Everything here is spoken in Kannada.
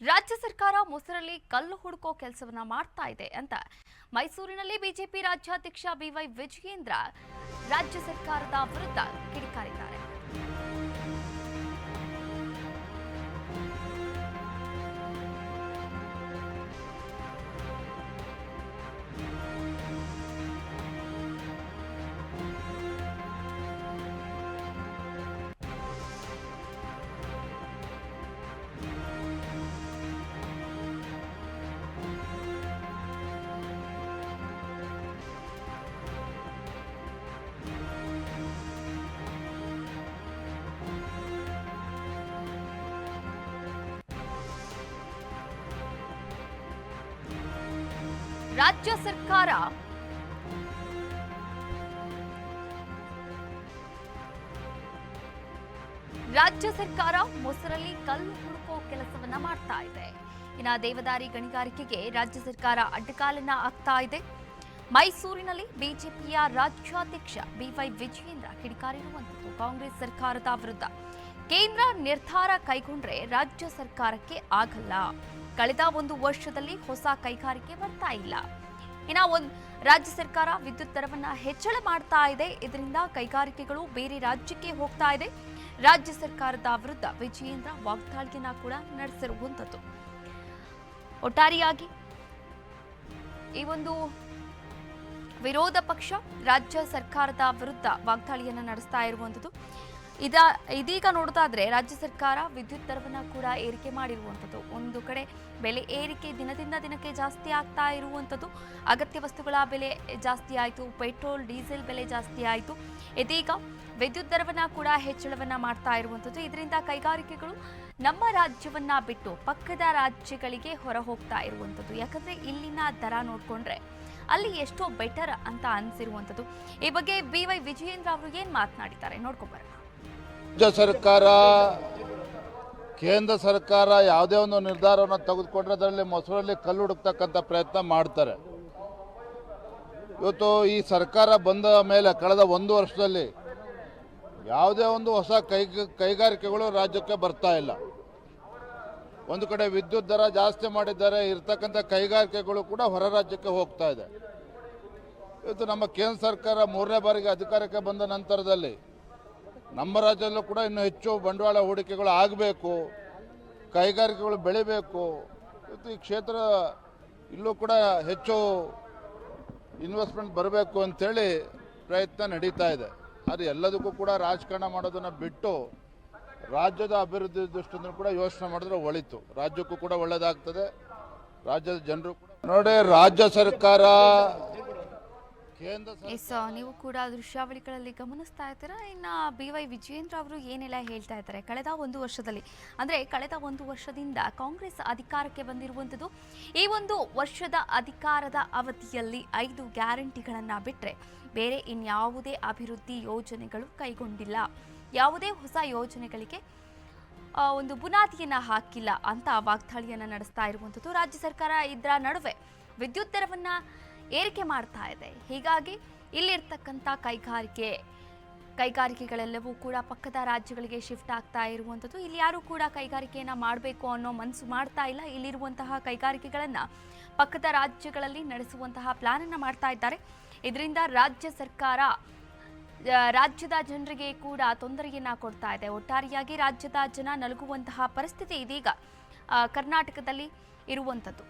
ರಾಜ್ಯ ಸರ್ಕಾರ ಮೊಸರಲ್ಲಿ ಕಲ್ಲು ಹುಡುಕೋ ಕೆಲಸವನ್ನ ಮಾಡ್ತಾ ಇದೆ ಅಂತ ಮೈಸೂರಿನಲ್ಲಿ ಬಿಜೆಪಿ ರಾಜ್ಯಾಧ್ಯಕ್ಷ ಬಿವೈ ವಿಜಯೇಂದ್ರ ರಾಜ್ಯ ಸರ್ಕಾರದ ವಿರುದ್ಧ ಕಿಡಿಕಾರಿದ್ದಾರೆ. ರಾಜ್ಯ ಸರ್ಕಾರ ಮೊಸರಲ್ಲಿ ಕಲ್ಲು ಹುಡುಕೋ ಕೆಲಸವನ್ನ ಮಾಡ್ತಾ ಇದೆ. ಇನ್ನು ದೇವದಾರಿ ಗಣಿಗಾರಿಕೆಗೆ ರಾಜ್ಯ ಸರ್ಕಾರ ಅಡ್ಡಗಾಲನ್ನ ಹಾಕ್ತಾ ಇದೆ. ಮೈಸೂರಿನಲ್ಲಿ ಬಿಜೆಪಿಯ ರಾಜ್ಯಾಧ್ಯಕ್ಷ ಬಿವೈ ವಿಜಯೇಂದ್ರ ಕಿಡಿಕಾರಿರುವಂಥದ್ದು ಕಾಂಗ್ರೆಸ್ ಸರ್ಕಾರದ ವಿರುದ್ಧ. ಕೇಂದ್ರ ನಿರ್ಧಾರ ಕೈಗೊಂಡ್ರೆ ರಾಜ್ಯ ಸರ್ಕಾರಕ್ಕೆ ಆಗಲ್ಲ. ಕಳೆದ ಒಂದು ವರ್ಷದಲ್ಲಿ ಹೊಸ ಕೈಗಾರಿಕೆ ಬರ್ತಾ ಇಲ್ಲ. ರಾಜ್ಯ ಸರ್ಕಾರ ವಿದ್ಯುತ್ ದರವನ್ನ ಹೆಚ್ಚಳ ಮಾಡ್ತಾ ಇದೆ. ಇದರಿಂದ ಕೈಗಾರಿಕೆಗಳು ಬೇರೆ ರಾಜ್ಯಕ್ಕೆ ಹೋಗ್ತಾ ಇದೆ. ರಾಜ್ಯ ಸರ್ಕಾರದ ವಿರುದ್ಧ ವಿಜಯೇಂದ್ರ ವಾಗ್ದಾಳಿಯನ್ನ ಕೂಡ ನಡೆಸಿರುವಂಥದ್ದು. ಒಟ್ಟಾರೆಯಾಗಿ ಈ ಒಂದು ವಿರೋಧ ಪಕ್ಷ ರಾಜ್ಯ ಸರ್ಕಾರದ ವಿರುದ್ಧ ವಾಗ್ದಾಳಿಯನ್ನ ನಡೆಸ್ತಾ ಇರುವಂಥದ್ದು. ಇದೀಗ ನೋಡ್ತಾದ್ರೆ ರಾಜ್ಯ ಸರ್ಕಾರ ವಿದ್ಯುತ್ ದರವನ್ನ ಕೂಡ ಏರಿಕೆ ಮಾಡಿರುವಂಥದ್ದು. ಒಂದು ಕಡೆ ಬೆಲೆ ಏರಿಕೆ ದಿನದಿಂದ ದಿನಕ್ಕೆ ಜಾಸ್ತಿ ಆಗ್ತಾ ಇರುವಂಥದ್ದು. ಅಗತ್ಯ ವಸ್ತುಗಳ ಬೆಲೆ ಜಾಸ್ತಿ ಆಯಿತು, ಪೆಟ್ರೋಲ್ ಡೀಸೆಲ್ ಬೆಲೆ ಜಾಸ್ತಿ ಆಯಿತು. ಇದೀಗ ವಿದ್ಯುತ್ ದರವನ್ನ ಕೂಡ ಹೆಚ್ಚಳವನ್ನ ಮಾಡ್ತಾ ಇರುವಂಥದ್ದು. ಇದರಿಂದ ಕೈಗಾರಿಕೆಗಳು ನಮ್ಮ ರಾಜ್ಯವನ್ನ ಬಿಟ್ಟು ಪಕ್ಕದ ರಾಜ್ಯಗಳಿಗೆ ಹೊರ ಹೋಗ್ತಾ ಇರುವಂಥದ್ದು. ಯಾಕಂದ್ರೆ ಇಲ್ಲಿನ ದರ ನೋಡ್ಕೊಂಡ್ರೆ ಅಲ್ಲಿ ಎಷ್ಟೋ ಬೆಟರ್ ಅಂತ ಅನ್ಸಿರುವಂಥದ್ದು. ಈ ಬಗ್ಗೆ ಬಿವೈ ವಿಜಯೇಂದ್ರ ಅವರು ಏನ್ ಮಾತನಾಡಿದ್ದಾರೆ ನೋಡ್ಕೊಂಬರೋಣ. ರಾಜ್ಯ ಸರ್ಕಾರ ಕೇಂದ್ರ ಸರ್ಕಾರ ಯಾವುದೇ ಒಂದು ನಿರ್ಧಾರವನ್ನು ತೆಗೆದುಕೊಂಡ್ರೆ ಅದರಲ್ಲಿ ಮೊಸರಲ್ಲಿ ಕಲ್ಲು ಹುಡುಕ್ತಕ್ಕಂಥ ಪ್ರಯತ್ನ ಮಾಡ್ತಾರೆ. ಇವತ್ತು ಈ ಸರ್ಕಾರ ಬಂದ ಮೇಲೆ ಕಳೆದ ಒಂದು ವರ್ಷದಲ್ಲಿ ಯಾವುದೇ ಒಂದು ಹೊಸ ಕೈಗಾರಿಕೆಗಳು ರಾಜ್ಯಕ್ಕೆ ಬರ್ತಾ ಇಲ್ಲ. ಒಂದು ಕಡೆ ವಿದ್ಯುತ್ ದರ ಜಾಸ್ತಿ ಮಾಡಿದ್ದಾರೆ, ಇರ್ತಕ್ಕಂಥ ಕೈಗಾರಿಕೆಗಳು ಕೂಡ ಹೊರ ರಾಜ್ಯಕ್ಕೆ ಹೋಗ್ತಾ ಇದೆ. ಇವತ್ತು ನಮ್ಮ ಕೇಂದ್ರ ಸರ್ಕಾರ ಮೂರನೇ ಬಾರಿಗೆ ಅಧಿಕಾರಕ್ಕೆ ಬಂದ ನಂತರದಲ್ಲಿ ನಮ್ಮ ರಾಜ್ಯದಲ್ಲೂ ಕೂಡ ಇನ್ನೂ ಹೆಚ್ಚು ಬಂಡವಾಳ ಹೂಡಿಕೆಗಳು ಆಗಬೇಕು, ಕೈಗಾರಿಕೆಗಳು ಬೆಳಿಬೇಕು. ಇವತ್ತು ಈ ಕ್ಷೇತ್ರ ಇಲ್ಲೂ ಕೂಡ ಹೆಚ್ಚು ಇನ್ವೆಸ್ಟ್ಮೆಂಟ್ ಬರಬೇಕು ಅಂಥೇಳಿ ಪ್ರಯತ್ನ ನಡೀತಾ ಇದೆ. ಆದರೆ ಎಲ್ಲದಕ್ಕೂ ಕೂಡ ರಾಜಕಾರಣ ಮಾಡೋದನ್ನು ಬಿಟ್ಟು ರಾಜ್ಯದ ಅಭಿವೃದ್ಧಿ ದೃಷ್ಟಿಯಿಂದ ಕೂಡ ಯೋಚನೆ ಮಾಡಿದ್ರೆ ಒಳಿತು, ರಾಜ್ಯಕ್ಕೂ ಕೂಡ ಒಳ್ಳೆಯದಾಗ್ತದೆ, ರಾಜ್ಯದ ಜನರು ಕೂಡ. ನೋಡಿ, ರಾಜ್ಯ ಸರ್ಕಾರ ನೀವು ಕೂಡ ದೃಶ್ಯಾವಳಿಗಳಲ್ಲಿ ಗಮನಿಸ್ತಾ ಇದ್ದೀರಾ. ಇನ್ನು ಬಿವೈ ವಿಜಯೇಂದ್ರ ಅವರು ಏನೆಲ್ಲ ಹೇಳ್ತಾ ಇದ್ದಾರೆ, ಕಳೆದ ಒಂದು ವರ್ಷದಿಂದ ಕಾಂಗ್ರೆಸ್ ಅಧಿಕಾರಕ್ಕೆ ಬಂದಿರುವಂಥದ್ದು. ಈ ಒಂದು ವರ್ಷದ ಅಧಿಕಾರದ ಅವಧಿಯಲ್ಲಿ 5 ಗ್ಯಾರಂಟಿಗಳನ್ನು ಬಿಟ್ಟರೆ ಬೇರೆ ಇನ್ಯಾವುದೇ ಅಭಿವೃದ್ಧಿ ಯೋಜನೆಗಳು ಕೈಗೊಂಡಿಲ್ಲ. ಯಾವುದೇ ಹೊಸ ಯೋಜನೆಗಳಿಗೆ ಒಂದು ಬುನಾದಿಯನ್ನು ಹಾಕಿಲ್ಲ ಅಂತ ವಾಗ್ದಾಳಿಯನ್ನು ನಡೆಸ್ತಾ ಇರುವಂಥದ್ದು. ರಾಜ್ಯ ಸರ್ಕಾರ ಇದರ ನಡುವೆ ವಿದ್ಯುತ್ ದರವನ್ನು ಏರಿಕೆ ಮಾಡ್ತಾ ಇದೆ. ಹೀಗಾಗಿ ಇಲ್ಲಿರ್ತಕ್ಕಂಥ ಕೈಗಾರಿಕೆಗಳೆಲ್ಲವೂ ಕೂಡ ಪಕ್ಕದ ರಾಜ್ಯಗಳಿಗೆ ಶಿಫ್ಟ್ ಆಗ್ತಾ ಇರುವಂಥದ್ದು. ಇಲ್ಲಿ ಯಾರು ಕೂಡ ಕೈಗಾರಿಕೆಯನ್ನು ಮಾಡಬೇಕು ಅನ್ನೋ ಮನಸ್ಸು ಮಾಡ್ತಾ ಇಲ್ಲ. ಇಲ್ಲಿರುವಂತಹ ಕೈಗಾರಿಕೆಗಳನ್ನು ಪಕ್ಕದ ರಾಜ್ಯಗಳಲ್ಲಿ ನಡೆಸುವಂತಹ ಪ್ಲಾನನ್ನು ಮಾಡ್ತಾ ಇದ್ದಾರೆ. ಇದರಿಂದ ರಾಜ್ಯ ಸರ್ಕಾರ ರಾಜ್ಯದ ಜನರಿಗೆ ಕೂಡ ತೊಂದರೆಯನ್ನ ಕೊಡ್ತಾ ಇದೆ. ಒಟ್ಟಾರೆಯಾಗಿ ರಾಜ್ಯದ ಜನ ನಲುಗುವಂತಹ ಪರಿಸ್ಥಿತಿ ಇದೀಗ ಕರ್ನಾಟಕದಲ್ಲಿ ಇರುವಂಥದ್ದು.